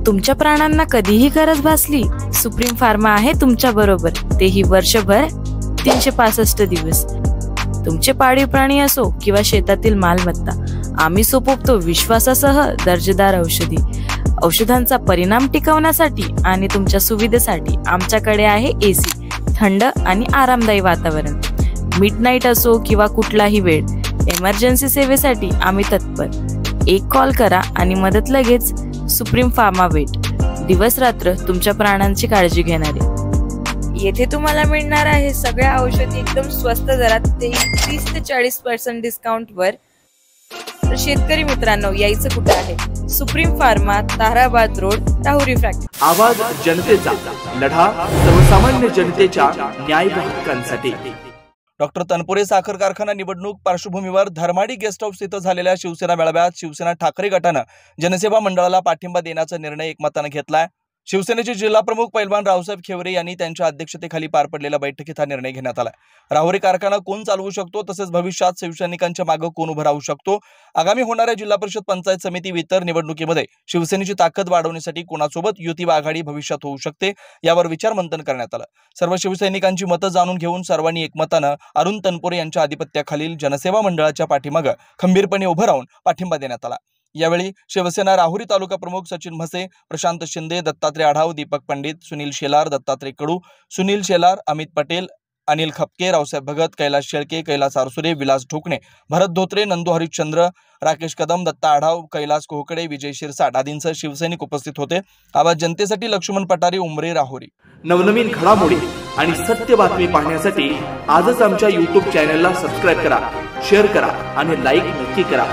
तुमच्या प्राणांना कधीही गरज भासली, सुप्रीम फार्मा आहे तुमच्या बरोबर, तेही वर्षभर 365 दिवस। तुमचे पाळीव प्राणी असो किंवा शेतातील मालमत्ता, आम्ही सोपवतो विश्वासासह दर्जेदार औषधी। औषधांचा परिणाम टिकवण्यासाठी आणि तुमच्या सुविधेसाठी आमच्याकडे आहे एसी, थंड आणि आरामदायी वातावरण। मिडनाईट असो किंवा कुठलाही वेळ, इमर्जन्सी सेवेसाठी आम्ही तत्पर। एक कॉल करा आणि मदत लगेच। सुप्रीम फार्मा वेट, दिवस रात्र तुमच्या प्राणांची काळजी घेणारे। येथे तुम्हाला मिळणार आहे सगळ्या औषधी एकदम स्वस्त दरात, ते 30 ते 40% डिस्काउंट वर। तर शेतकरी मित्रांनो, यायचं कुठे आहे? Supreme pharma, Tarabad road, Rahuri factory. आवाज जनतेचा, लढा सर्वसामान्य जनतेच्या न्याय हक्कांसाठी। डॉक्टर तनपुरे साखर कारखाना निवडणूक पार्श्वभूमीवर धर्माडी गेस्ट हाऊस इथं झालेल्या शिवसेना मेळाव्यात शिवसेना ठाकरे गटानं जनसेवा मंडळाला पाठिंबा देण्याचा निर्णय एकमतानं घेतलाय। शिवसेनेचे जिल्हा प्रमुख पैलवान रावसाहेब खेवरे यांनी त्यांच्या अध्यक्षतेखाली पार पडलेल्या बैठकीत हा निर्णय घेण्यात आला। राहुरी कारखाना कोण चालवू शकतो, तसेच भविष्यात शिवसैनिकांच्या मागे कोण उभं राहू शकतो, आगामी होणाऱ्या जिल्हा परिषद, पंचायत समिती व इतर निवडणुकीमध्ये शिवसेनेची ताकद वाढवण्यासाठी कोणासोबत युती व आघाडी भविष्यात होऊ शकते, यावर विचारमंथन करण्यात आलं। सर्व शिवसैनिकांची मतं जाणून घेऊन सर्वांनी एकमतानं अरुण तनपुरे यांच्या अधिपत्याखालील जनसेवा मंडळाच्या पाठीमागे खंबीरपणे उभं राहून पाठिंबा देण्यात आला। यावेळी शिवसेना राहुरी तालुका प्रमुख सचिन म्हसे, प्रशांत शिंदे, दत्तात्रय आढाव, दीपक पंडित, सुनील शेलार, दत्तात्रय कडू, सुनील शेलार, अमित पटेल, अनिल खपके, रावसाहेब भगत, कैलास शेळके, कैलास आरसुरे, विलास ढोकणे, भरत धोत्रे, नंदू हरिश्चंद्र, राकेश कदम, दत्ता आढाव, कैलास कोहकडे, विजय शिरसाट आदींसह शिवसैनिक उपस्थित होते। आवाज जनतेसाठी लक्ष्मण पटारे, उमरे, राहुरी। नवनवीन घडामोडी आणि सत्य बातमी पाहण्यासाठी आजच आमच्या YouTube चॅनलला सबस्क्राइब करा, शेअर करा आणि लाईक नक्की करा।